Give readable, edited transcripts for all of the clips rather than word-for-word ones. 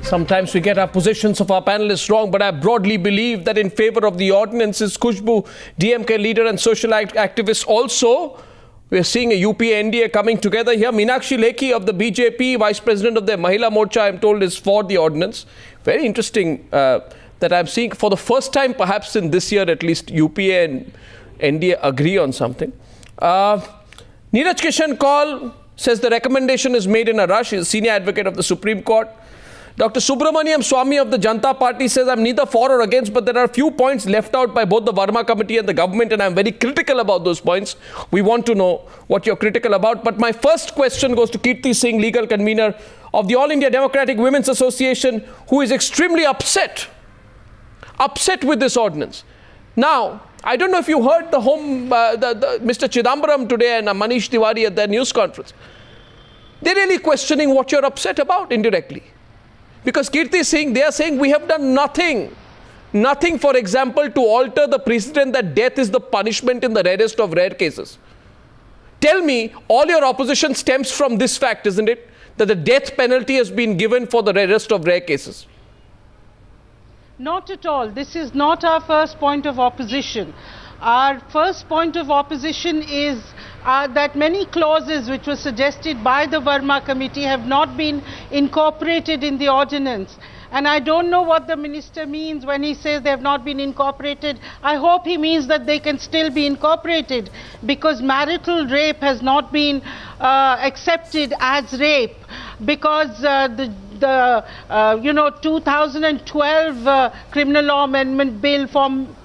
Sometimes we get our positions of our panelists wrong, but I broadly believe that in favor of the ordinance is Khusboo, DMK leader and social activist. Also, we are seeing a UPA NDA coming together here. Meenakshi Lekhi of the BJP, Vice President of the Mahila Morcha, I'm told, is for the ordinance. Very interesting that I'm seeing for the first time, perhaps in this year at least, UPA and NDA agree on something. Neeraj Kishan Kaul says the recommendation is made in a rush. He's a senior advocate of the Supreme Court. Dr. Subramanian Swamy of the Janata Party says, I'm neither for or against, but there are a few points left out by both the Verma Committee and the government, and I'm very critical about those points. We want to know what you're critical about. But my first question goes to Kirti Singh, legal convener of the All India Democratic Women's Association, who is extremely upset with this ordinance. Now, I don't know if you heard Mr. Chidambaram today and Manish Tiwari at their news conference. They're really questioning what you're upset about indirectly. Because Kirti Singh, they are saying we have done nothing. Nothing, for example, to alter the precedent that death is the punishment in the rarest of rare cases. Tell me, all your opposition stems from this fact, isn't it? That the death penalty has been given for the rarest of rare cases. Not at all. This is not our first point of opposition. Our first point of opposition is that many clauses which were suggested by the Verma Committee have not been incorporated in the ordinance. And I don't know what the minister means when he says they have not been incorporated. I hope he means that they can still be incorporated, because marital rape has not been accepted as rape, because the 2012 Criminal Law Amendment Bill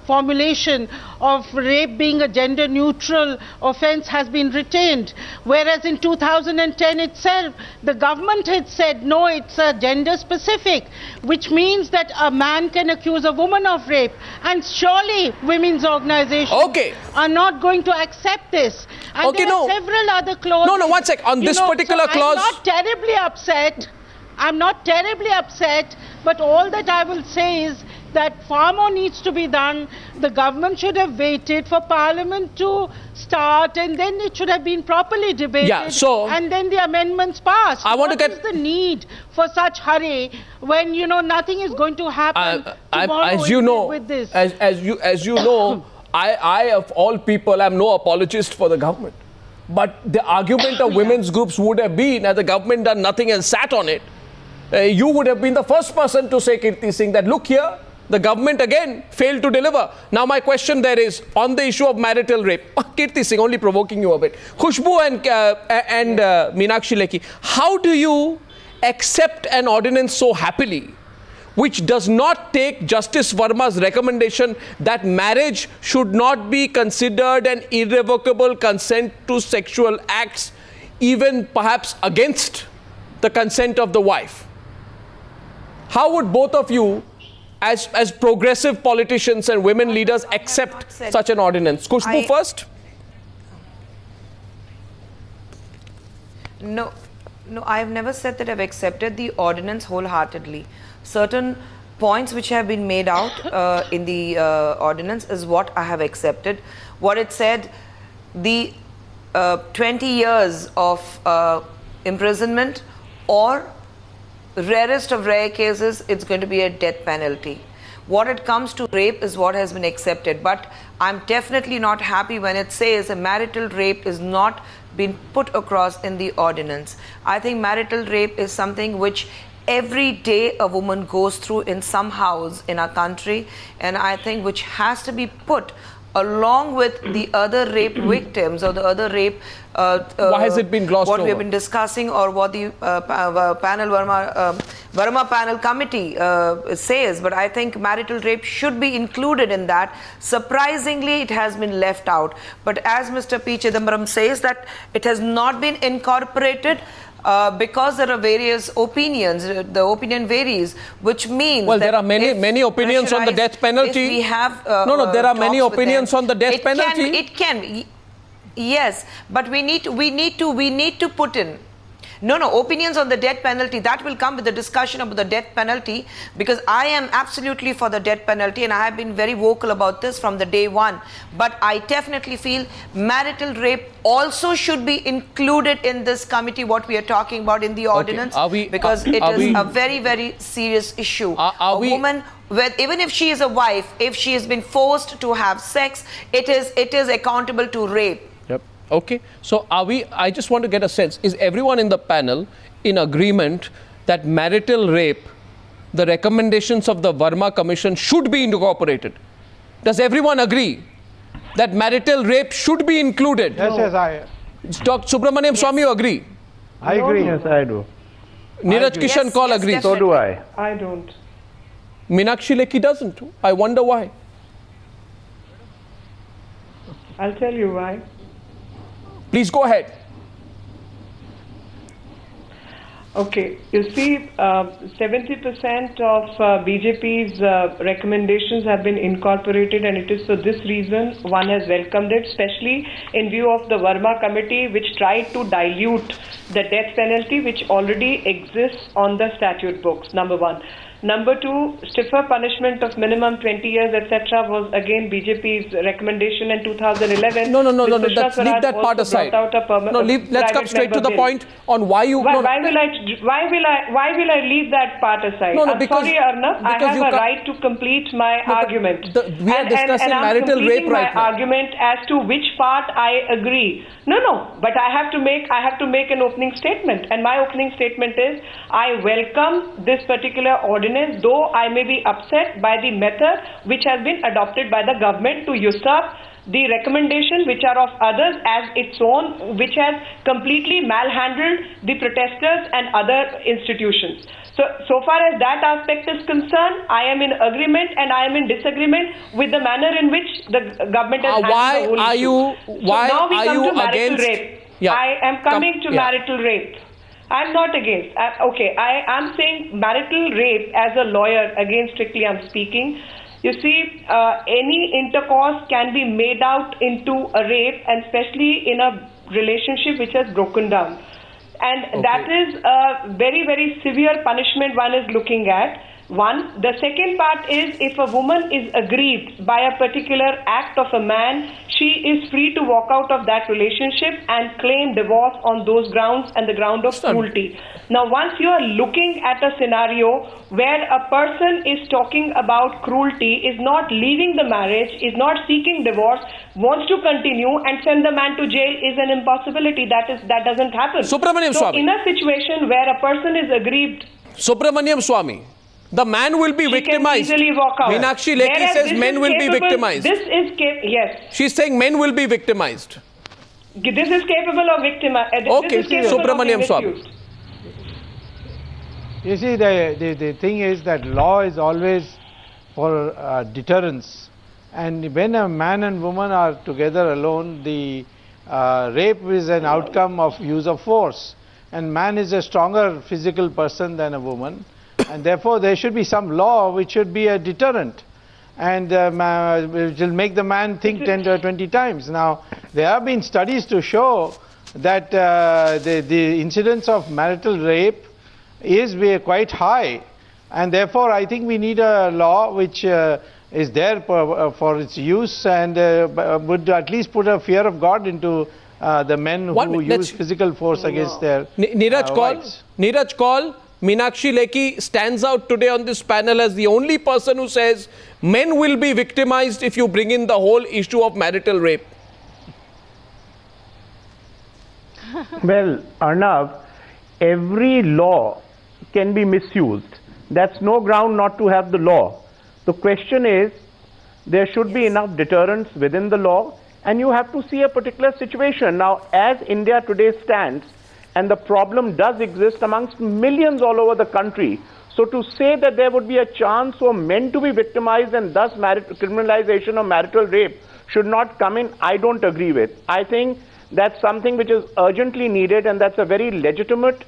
formulation of rape being a gender-neutral offence has been retained, whereas in 2010 itself, the government had said, no, it's gender-specific, which means that a man can accuse a woman of rape, and surely women's organizations are not going to accept this. And there are several other clauses. No, one sec. On this particular clause... I'm not terribly upset. I'm not terribly upset, but all that I will say is that far more needs to be done. The government should have waited for Parliament to start, and then it should have been properly debated, and then the amendments passed. What is the need for such hurry when, nothing is going to happen tomorrow with this? As you know, I of all people am no apologist for the government. But the argument of women's groups would have been, had the government done nothing and sat on it, you would have been the first person to say, Kirti Singh, that look here, the government again failed to deliver. Now my question there is, on the issue of marital rape, Kirti Singh, only provoking you a bit, Khusboo and Meenakshi Lekhi, how do you accept an ordinance so happily, which does not take Justice Verma's recommendation that marriage should not be considered an irrevocable consent to sexual acts, even perhaps against the consent of the wife? How would both of you, as progressive politicians and women leaders, accept such an ordinance? Khusboo first. No, I have never said that I've accepted the ordinance wholeheartedly. Certain points which have been made out in the ordinance is what I have accepted. What it said, the 20 years of imprisonment, or rarest of rare cases, it's going to be a death penalty. What it comes to rape is what has been accepted, but I'm definitely not happy when it says a marital rape is not been put across in the ordinance. I think marital rape is something which every day a woman goes through in some house in our country, and I think which has to be put along with the other rape victims, or the other rape why has it been glossed what over? We have been discussing, or what the Verma panel committee says. But I think marital rape should be included in that. Surprisingly, it has been left out. But as Mr. P. Chidambaram says, that it has not been incorporated because there are various opinions. The opinion varies, which means there are many opinions on the death penalty. We have there are many opinions on the death penalty. It can be. Yes, but we need to put in No, opinions on the death penalty, that will come with the discussion about the death penalty, because I am absolutely for the death penalty and I have been very vocal about this from the day one. But I definitely feel marital rape also should be included in this committee, what we are talking about in the ordinance, because it is a very, very serious issue. A woman, even if she is a wife, if she has been forced to have sex, it is accountable to rape. Yep. Okay. So I just want to get a sense, is everyone in the panel in agreement that marital rape, the recommendations of the Verma Commission should be incorporated? Does everyone agree that marital rape should be included? Yes, yes, Dr. Subramanian, Swamy, you agree? I agree. Yes, I do. Neeraj, Kishan, Kaul agrees. So do I. I don't. Meenakshi Lekhi doesn't. I wonder why. I'll tell you why. Please go ahead. Okay, you see, 70% of BJP's recommendations have been incorporated, and it is for this reason one has welcomed it, especially in view of the Verma committee, which tried to dilute the death penalty, which already exists on the statute books, number one. Number two, stiffer punishment of minimum 20 years, etc. was again BJP's recommendation in 2011. No. Leave that part aside. Let's come straight to the point on why you. Why will I leave that part aside? I'm sorry, Arnab. I have a right to complete my argument. We are discussing marital rape right now. Argument as to which part I agree. No. But I have to make an opening statement, and my opening statement is I welcome this particular ordinance, though I may be upset by the method which has been adopted by the government to usurp the recommendation which are of others as its own, which has completely malhandled the protesters and other institutions. So far as that aspect is concerned, I am in agreement and I am in disagreement with the manner in which the government has handled the whole issue. Now we come to marital rape. Yeah. I am coming to marital rape. I'm not against. I am saying marital rape as a lawyer, again strictly I'm speaking. You see, any intercourse can be made out into a rape, and especially in a relationship which has broken down. And that is a very, very severe punishment one is looking at. One. The second part is, if a woman is aggrieved by a particular act of a man, she is free to walk out of that relationship and claim divorce on those grounds and the ground of cruelty. Now, once you are looking at a scenario where a person is talking about cruelty, is not leaving the marriage, is not seeking divorce, wants to continue and send the man to jail, is an impossibility. That doesn't happen. Subramanian Swamy. In a situation where a person is aggrieved, Subramanian Swamy, the man will be victimized. Can easily walk out. Meenakshi Lekhi says men will be victimized. This is yes. She's saying men will be victimized. This is capable of victimization. Okay, Subramanian Swamy. You see, the thing is that law is always for deterrence, and when a man and woman are together alone, the rape is an outcome of use of force, and man is a stronger physical person than a woman. And therefore, there should be some law which should be a deterrent, and which will make the man think 10 or 20 times. Now, there have been studies to show that the incidence of marital rape is quite high, and therefore, I think we need a law which is there for its use, and would at least put a fear of God into the men who use physical force against their wives. Neeraj Kaul. Meenakshi Lekhi stands out today on this panel as the only person who says men will be victimized if you bring in the whole issue of marital rape. Well, Arnav, every law can be misused. That's no ground not to have the law. The question is, there should be enough deterrence within the law, and you have to see a particular situation. Now, as India today stands, and the problem does exist amongst millions all over the country. So to say that there would be a chance for men to be victimized and thus criminalization of marital rape should not come in, I don't agree with. I think that's something which is urgently needed, and that's a very legitimate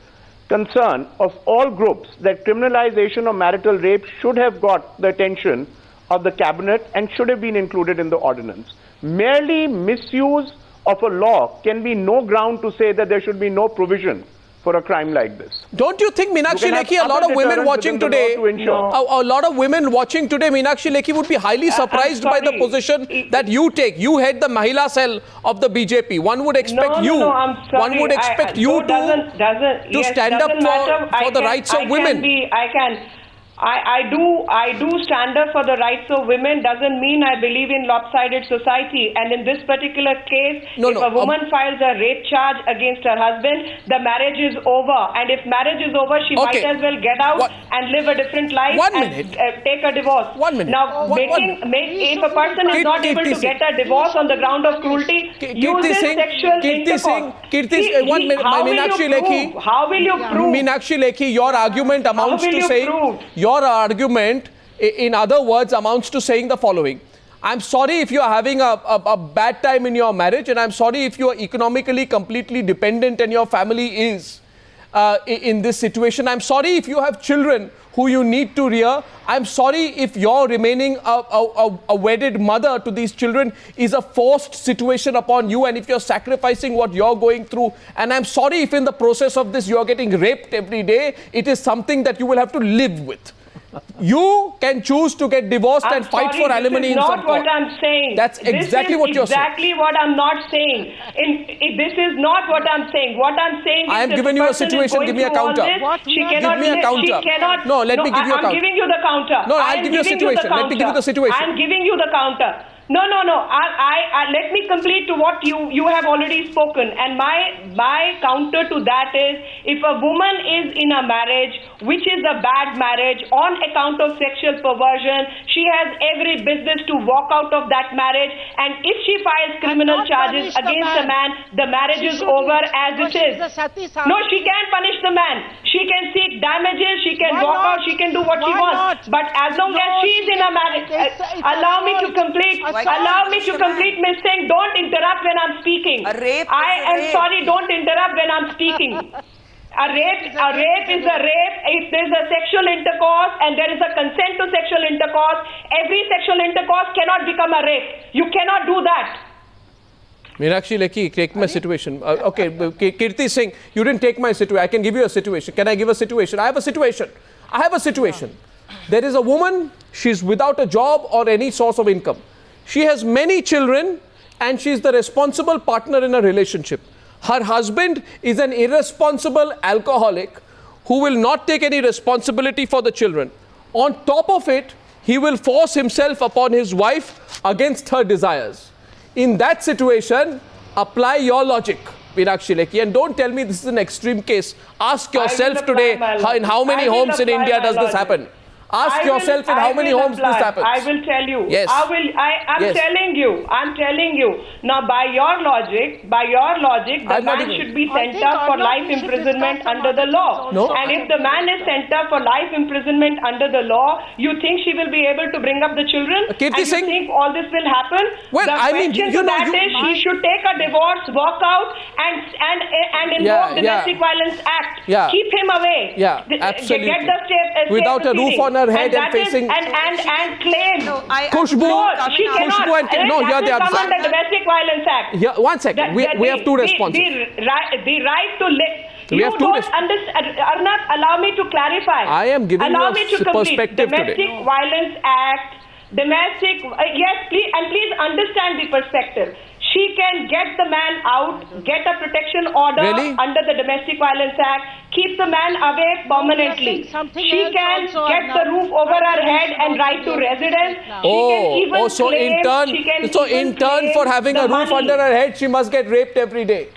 concern of all groups, that criminalization of marital rape should have got the attention of the cabinet and should have been included in the ordinance. Merely misuse of a law can be no ground to say that there should be no provision for a crime like this. Don't you think, Meenakshi Lekhi, a lot of women watching today, a lot of women watching today, Meenakshi Lekhi, would be highly surprised by the position that you take. You head the Mahila cell of the BJP. One would expect one would expect you to stand up for the rights of women. I do stand up for the rights of women. Doesn't mean I believe in lopsided society. And in this particular case, if a woman files a rape charge against her husband, the marriage is over. And if marriage is over, she might as well get out and live a different life and take a divorce. 1 minute. Now, if a person is not able to get a divorce on the ground of cruelty, uses sexual intercourse. Kirti, 1 minute. Meenakshi Lekhi. How will you prove? Meenakshi Lekhi, your argument amounts to saying... Your argument, in other words, amounts to saying the following. I'm sorry if you're having a bad time in your marriage, and I'm sorry if you're economically completely dependent and your family is in this situation. I'm sorry if you have children who you need to rear. I'm sorry if you're remaining a wedded mother to these children is a forced situation upon you, and if you're sacrificing what you're going through. And I'm sorry if in the process of this you're getting raped every day. It is something that you will have to live with. You can choose to get divorced and fight for alimony in some court. This is not what I'm saying. That's exactly what you're saying. Exactly what I'm not saying. This is not what I'm saying. What I'm saying is I am giving you a situation. Give me a counter. Give me a counter. No, let me give you a counter. I'm giving you the counter. No, I'll give you a situation. Let me give you the situation. I'm giving you the counter. No. Let me complete to what you have already spoken. And my counter to that is, if a woman is in a marriage which is a bad marriage on account of sexual perversion, she has every business to walk out of that marriage. And if she files criminal charges against the man, the marriage is over as it is. No, she can't punish the man. She can seek damages. She can walk out. She can do what she wants. But as long as she is in a marriage, allow me to complete. Allow me to complete, Ms. Singh. Don't interrupt when I'm speaking. I am sorry, don't interrupt when I'm speaking. A rape is a rape. If there is a sexual intercourse and there is a consent to sexual intercourse, every sexual intercourse cannot become a rape. You cannot do that. Meenakshi Lekhi, take my situation. Okay, Kirti Singh, you didn't take my situation. I can give you a situation. Can I give a situation? I have a situation. There is a woman, she's without a job or any source of income. She has many children and she is the responsible partner in a relationship. Her husband is an irresponsible alcoholic who will not take any responsibility for the children. On top of it, he will force himself upon his wife against her desires. In that situation, apply your logic, Meenakshi Lekhi, and don't tell me this is an extreme case. Ask yourself today, in how many homes in India does this happen? Ask yourself in how many homes this happens. I will tell you. Yes. I'm telling you. Now, by your logic, the man should be sent up for life imprisonment under the law. No. And if the man is sent up for life imprisonment under the law, you think she will be able to bring up the children? Kirti Singh, you think all this will happen? Well, the question to that is, she should take a divorce, walk out, and invoke the Domestic Violence Act. Yeah. Keep him away. Yeah, absolutely. Get the state without a roof on her head and facing claim. Khusboo. She cannot. No, here they are. Come on the Domestic Violence Act. Yeah, 1 second. We have two responses. The right to live. We have two Arnab, allow me to clarify. I am giving you a perspective today. Domestic Violence Act. Yes, please, and please understand the perspective. She can get the man out, get a protection order under the Domestic Violence Act, keep the man away permanently. She can get the roof over her head and right to residence. So in turn for having a roof under her head, she must get raped every day.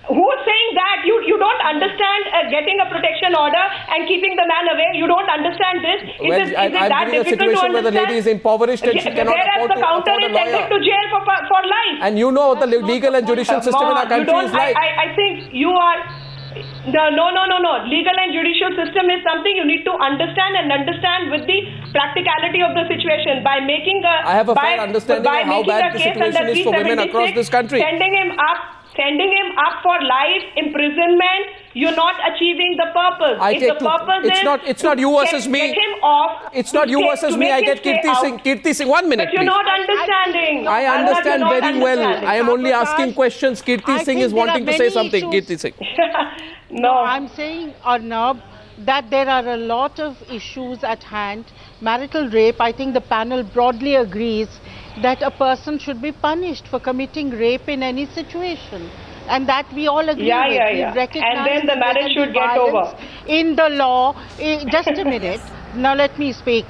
Who's saying that? You don't understand getting a protection order and keeping the man away? You don't understand this? Is it that difficult to understand? Where the lady is impoverished and she cannot afford to counter is sent to jail for life. And you know the legal and judicial system in our country is like. I think you are... No. Legal and judicial system is something you need to understand and understand with the practicality of the situation. By making I have a fair understanding of how bad the situation is for women across this country. Sending him up for life imprisonment you're not achieving the purpose. It's not you versus me. Get him off. It's not you versus me. I get Kirti Singh. Kirti Singh, 1 minute, but you're not understanding. I understand very well. I am only asking questions. Kirti Singh is wanting to say something. Kirti Singh. No, I'm saying, Arnab, that there are a lot of issues at hand. Marital rape, I think the panel broadly agrees that a person should be punished for committing rape in any situation. And that we all agree with. And then the marriage should get over. In the law, just a minute. Now let me speak.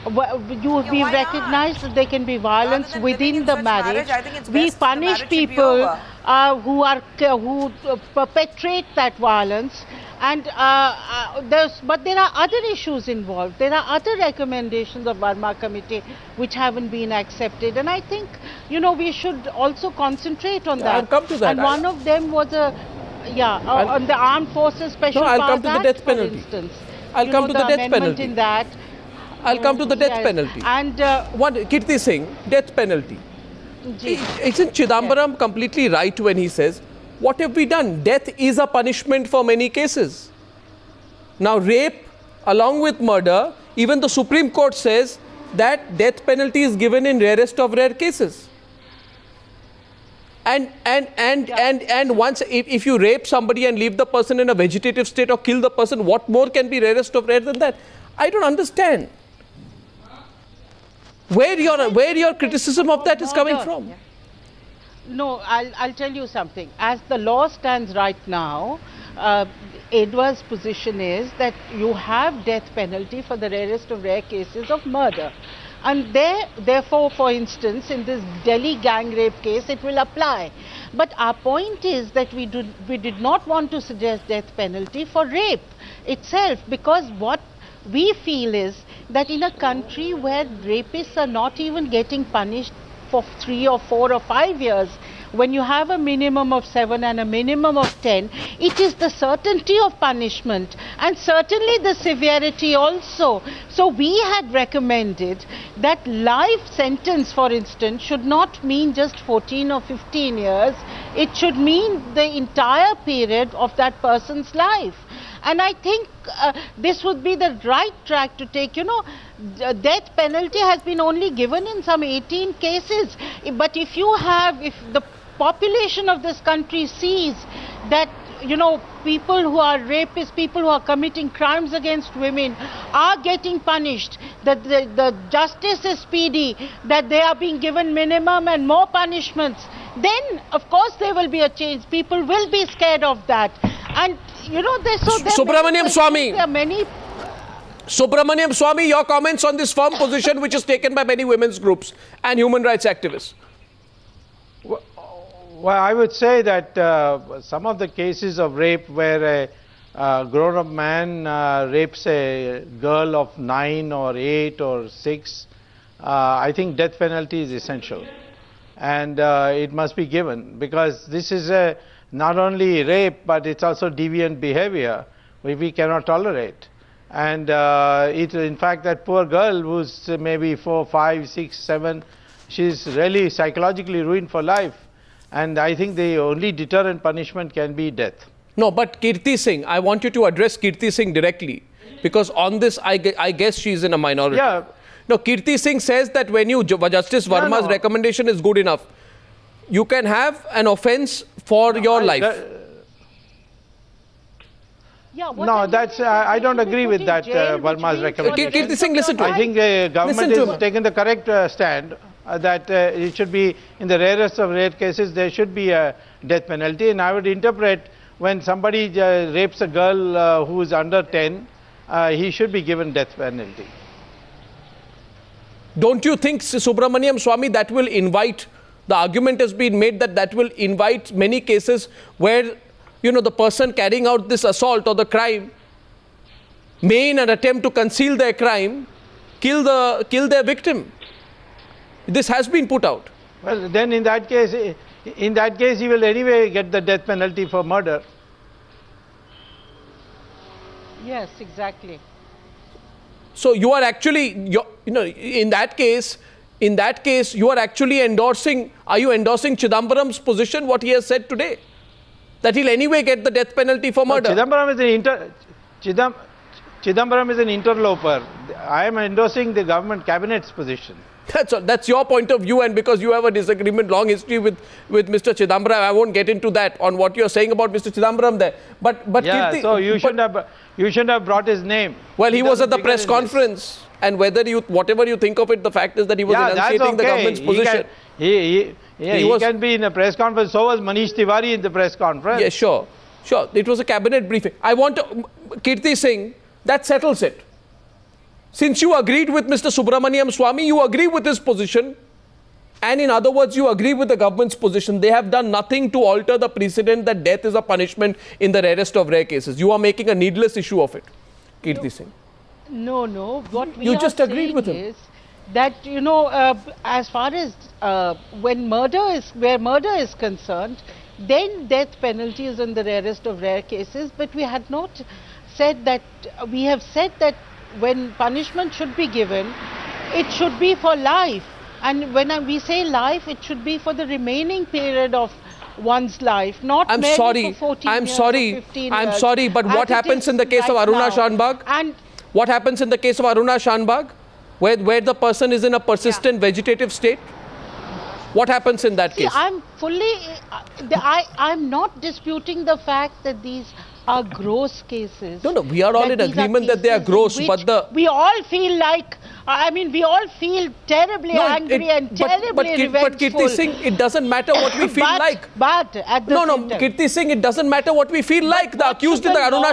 We recognize that there can be violence within the marriage. We punish people who perpetrate that violence. And but there are other issues involved. There are other recommendations of Verma Committee which haven't been accepted. And I think, you know, we should also concentrate on that. I'll come to that. And one of them was on the Armed Forces Special Powers Act, I'll come to the death penalty. for instance. I'll come to the death penalty. In that. I'll come to the death penalty. And Kirti Singh, death penalty. Isn't Chidambaram completely right when he says, what have we done? Death is a punishment for many cases. Now, rape along with murder, even the Supreme Court says that death penalty is given in rarest of rare cases. And once if you rape somebody and leave the person in a vegetative state or kill the person, what more can be rarest of rare than that? I don't understand where your criticism of that is coming from. No, I'll tell you something. As the law stands right now, Edward's position is that you have death penalty for the rarest of rare cases of murder. And therefore, for instance, in this Delhi gang rape case, it will apply. But our point is that we did not want to suggest death penalty for rape itself, because what we feel is that in a country where rapists are not even getting punished for 3 or 4 or 5 years, when you have a minimum of 7 and a minimum of 10, it is the certainty of punishment and certainly the severity also. So we had recommended that life sentence, for instance, should not mean just 14 or 15 years. It should mean the entire period of that person's life. And I think this would be the right track to take. You know, death penalty has been only given in some 18 cases. But if the population of this country sees that, you know, people who are rapists, people who are committing crimes against women are getting punished, that the justice is speedy, that they are being given minimum and more punishments, then of course there will be a change. People will be scared of that. And you know, Subramanian Swamy. There are many. Subramanian Swamy, your comments on this firm position which is taken by many women's groups and human rights activists. Well, I would say that some of the cases of rape where a grown-up man rapes a girl of 9 or 8 or 6, I think death penalty is essential. And it must be given, because this is not only rape, but it's also deviant behavior which we cannot tolerate. And in fact, that poor girl who's maybe 4, 5, 6, 7, she's really psychologically ruined for life. And I think the only deterrent punishment can be death. No, but Kirti Singh, I want you to address Kirti Singh directly, because on this, I guess she's in a minority. Yeah. No, Kirti Singh says that when Justice Verma's recommendation is good enough, you can have an offence for your life. I don't agree with that Verma's recommendation. Kirti Singh, listen to I think the government has taken the correct stand. That it should be, in the rarest of rare cases, there should be a death penalty. And I would interpret, when somebody rapes a girl who is under 10, he should be given death penalty. Don't you think, Subramanian Swamy, that will invite, the argument has been made that will invite many cases where, you know, the person carrying out this assault or the crime may, in an attempt to conceal their crime, kill their victim. This has been put out. Well, then in that case, he will anyway get the death penalty for murder. Yes, exactly. So you are actually, you know, in that case, you are actually endorsing. Are you endorsing Chidambaram's position, what he has said today? that he'll anyway get the death penalty for murder. Chidambaram is an interloper. I am endorsing the government cabinet's position. That's your point of view, and because you have a disagreement, long history with Mr. Chidambaram, I won't get into that on what you're saying about Mr. Chidambaram there. But yeah, Kirti, so you shouldn't have brought his name. Well, he was at the press conference, and whatever you think of it, the fact is that he was enunciating the government's position. He can be in a press conference. So was Manish Tiwari in the press conference. Yeah, sure. It was a cabinet briefing. I want to, Kirti Singh, that settles it. Since you agreed with Mr. Swamy, you agree with his position. And in other words, you agree with the government's position. They have done nothing to alter the precedent that death is a punishment in the rarest of rare cases. You are making a needless issue of it, Kirti Singh. No. What we you just agreed with him. Is that, you know, as far as where murder is concerned, then death penalty is in the rarest of rare cases. But we had not said that. We have said that when punishment should be given, it should be for life. And when we say life, it should be for the remaining period of one's life, not I'm merely sorry. for 14 I'm years sorry. or 15 I'm years, sorry, but what happens in the case of Aruna Shanbag? And what happens in the case of Aruna Shanbag, where the person is in a persistent vegetative state? What happens in that case? I'm not disputing the fact that these are gross cases. No, we are all in agreement that they are gross, but we all feel like, we all feel terribly angry and terribly revengeful. But Kirti Singh, it doesn't matter what we feel like. But at the same time, Kirti Singh, it doesn't matter what we feel like. The accused in the Aruna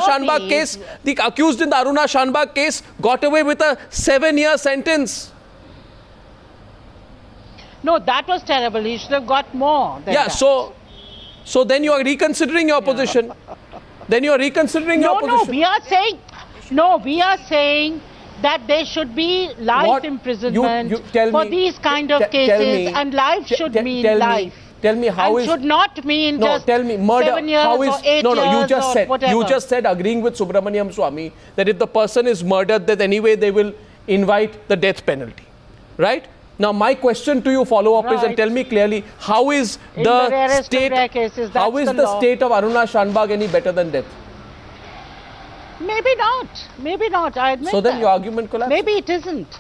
Shanbag case, got away with a 7-year sentence. No, that was terrible. He should have got more than that. So then you are reconsidering your position. Then you are reconsidering your position. No, we are saying that there should be life imprisonment for these kind of cases, and life should mean life. Tell me how and should not mean just tell me murder. 7 years or 8 years you just said agreeing with Subramanian Swamy that if the person is murdered, that anyway they will invite the death penalty, right? Now my question to you follow-up is, and tell me clearly, how is the state of Aruna Shanbag any better than death? Maybe not, I admit So then your argument collapses? Maybe it isn't.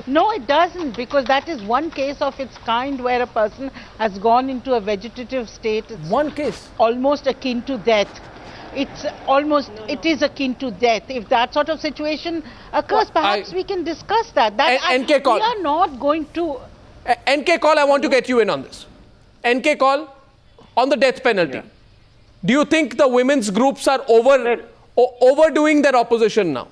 No, it doesn't, because that is one case of its kind where a person has gone into a vegetative state. It's one case? Almost akin to death. It is akin to death. If that sort of situation occurs, perhaps we can discuss that. NK Kaul. We are not going to... NK Kaul, I want to get you in on this. NK Kaul, on the death penalty. Yeah. Do you think the women's groups are overdoing their opposition now?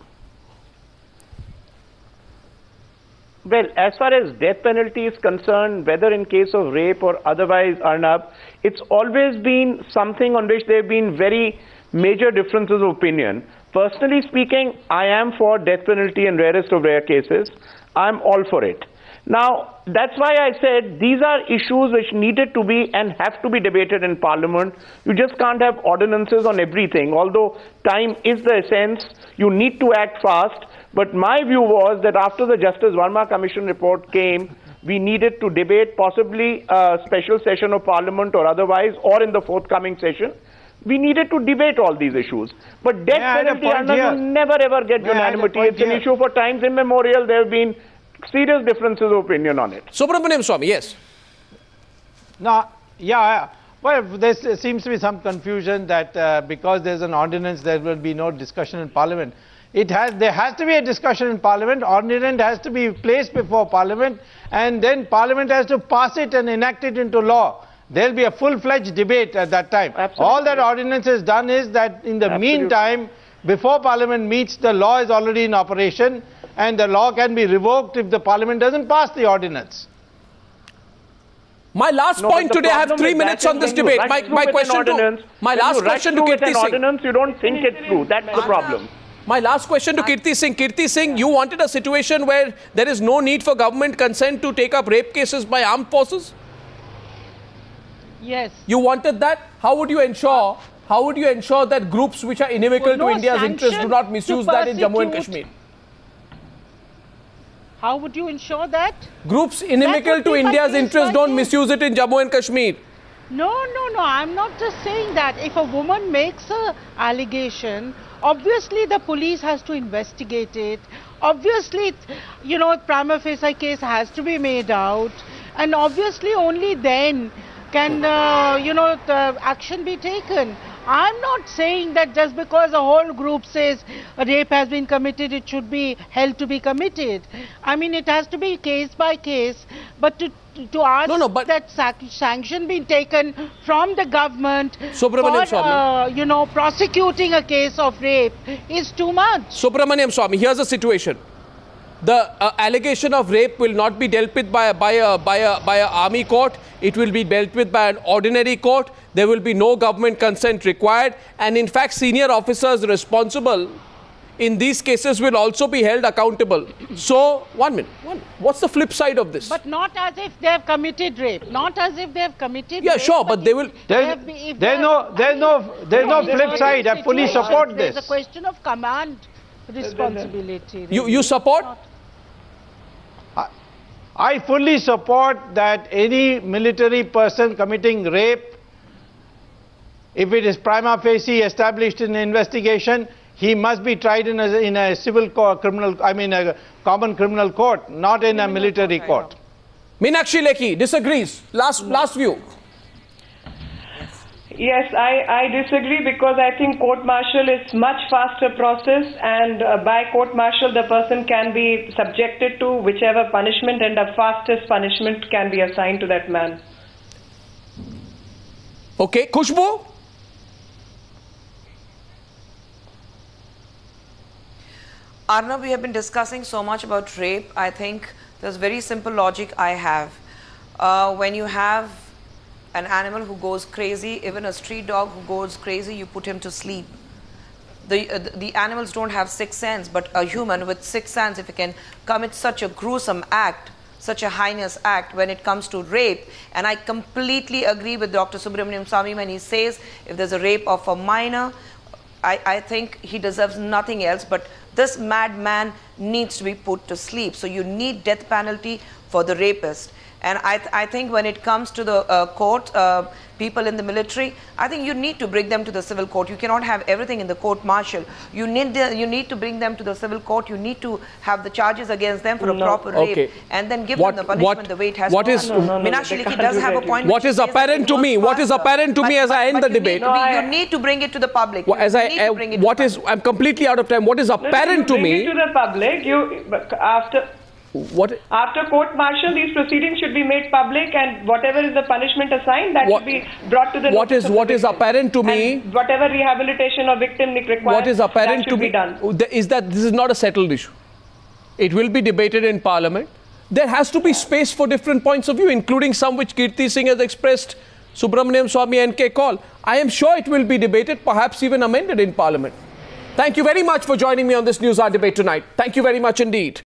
Well, as far as death penalty is concerned, whether in case of rape or otherwise, Arnab, it's always been something on which there have been very major differences of opinion. Personally speaking, I am for death penalty in rarest of rare cases. I'm all for it. Now, that's why I said these are issues which needed to be and have to be debated in Parliament. You just can't have ordinances on everything. Although time is the essence, you need to act fast. But my view was that after the Justice Verma Commission report came, we needed to debate possibly a special session of Parliament or otherwise, or in the forthcoming session. We needed to debate all these issues. But death penalty, will never ever get unanimity. It's an issue for times immemorial. There have been serious differences of opinion on it. Subramanian Swamy, yes. No, yeah. Well, there seems to be some confusion that because there's an ordinance, there will be no discussion in Parliament. There has to be a discussion in Parliament. Ordinance has to be placed before Parliament, and then Parliament has to pass it and enact it into law. There will be a full-fledged debate at that time. Absolutely. All that ordinance has done is that in the meantime, before Parliament meets, the law is already in operation, and the law can be revoked if the Parliament doesn't pass the ordinance. My last point today, I have 3 minutes on this debate. My last question to Kirti Singh. You don't think it through. That's the problem. My last question to Kirti Singh. Kirti Singh, you wanted a situation where there is no need for government consent to take up rape cases by armed forces? Yes. You wanted that? How would you ensure that groups which are inimical to India's interests do not misuse that in Jammu and Kashmir? How would you ensure that? Groups inimical to India's interests don't misuse it in Jammu and Kashmir. No, I'm not just saying that. If a woman makes an allegation, obviously the police has to investigate it. Obviously, you know, prima facie case has to be made out. And obviously only then can, you know, the action be taken. I'm not saying that just because a whole group says a rape has been committed, it should be held to be committed. I mean, it has to be case by case. But to ask that sanction be taken from the government for, you know, prosecuting a case of rape is too much. Subramanian Swamy, here's the situation. The allegation of rape will not be dealt with by a army court. It will be dealt with by an ordinary court. There will be no government consent required. And in fact, senior officers responsible in these cases will also be held accountable. So, one minute. What's the flip side of this? But not as if they have committed rape. Not as if they have committed rape. Yeah, sure, but they will. There's no flip side. I fully support this. There's a question of command responsibility. Really. You support? I fully support that any military person committing rape, if it is prima facie established in an investigation, he must be tried in a civil criminal, I mean a common criminal court, not in a military court. Meenakshi Lekhi disagrees. Last view. Yes, I disagree, because I think court-martial is much faster process, and by court-martial the person can be subjected to whichever punishment, and the fastest punishment can be assigned to that man. Okay, Khusboo? Arnav, we have been discussing so much about rape. I think there's very simple logic I have. When you have an animal who goes crazy, even a street dog who goes crazy, you put him to sleep. The animals don't have sixth sense, but a human with sixth sense, if he can commit such a gruesome act, such a heinous act when it comes to rape, and I completely agree with Dr. Subramanian Swamy when he says if there's a rape of a minor, I think he deserves nothing else, but this madman needs to be put to sleep. So you need death penalty for the rapist. And I think when it comes to the court, people in the military, I think you need to bring them to the civil court. You cannot have everything in the court-martial. You need to bring them to the civil court. You need to have the charges against them for a proper rape, and then give them the punishment the way it has to be. Meenakshi Lekhi does have a point. What is apparent to me? What is apparent to me as I end the debate? You need to bring it to the public. I'm completely out of time. What is apparent to me? To the public, after court-martial, these proceedings should be made public, and whatever is the punishment assigned, that should be brought to the notice. What is apparent to me? Whatever rehabilitation or victim requires, what is apparent to me is that this is not a settled issue. It will be debated in Parliament. There has to be space for different points of view, including some which Kirti Singh has expressed, Subramanian Swamy and Kaul. I am sure it will be debated, perhaps even amended in Parliament. Thank you very much for joining me on this News Hour debate tonight. Thank you very much indeed.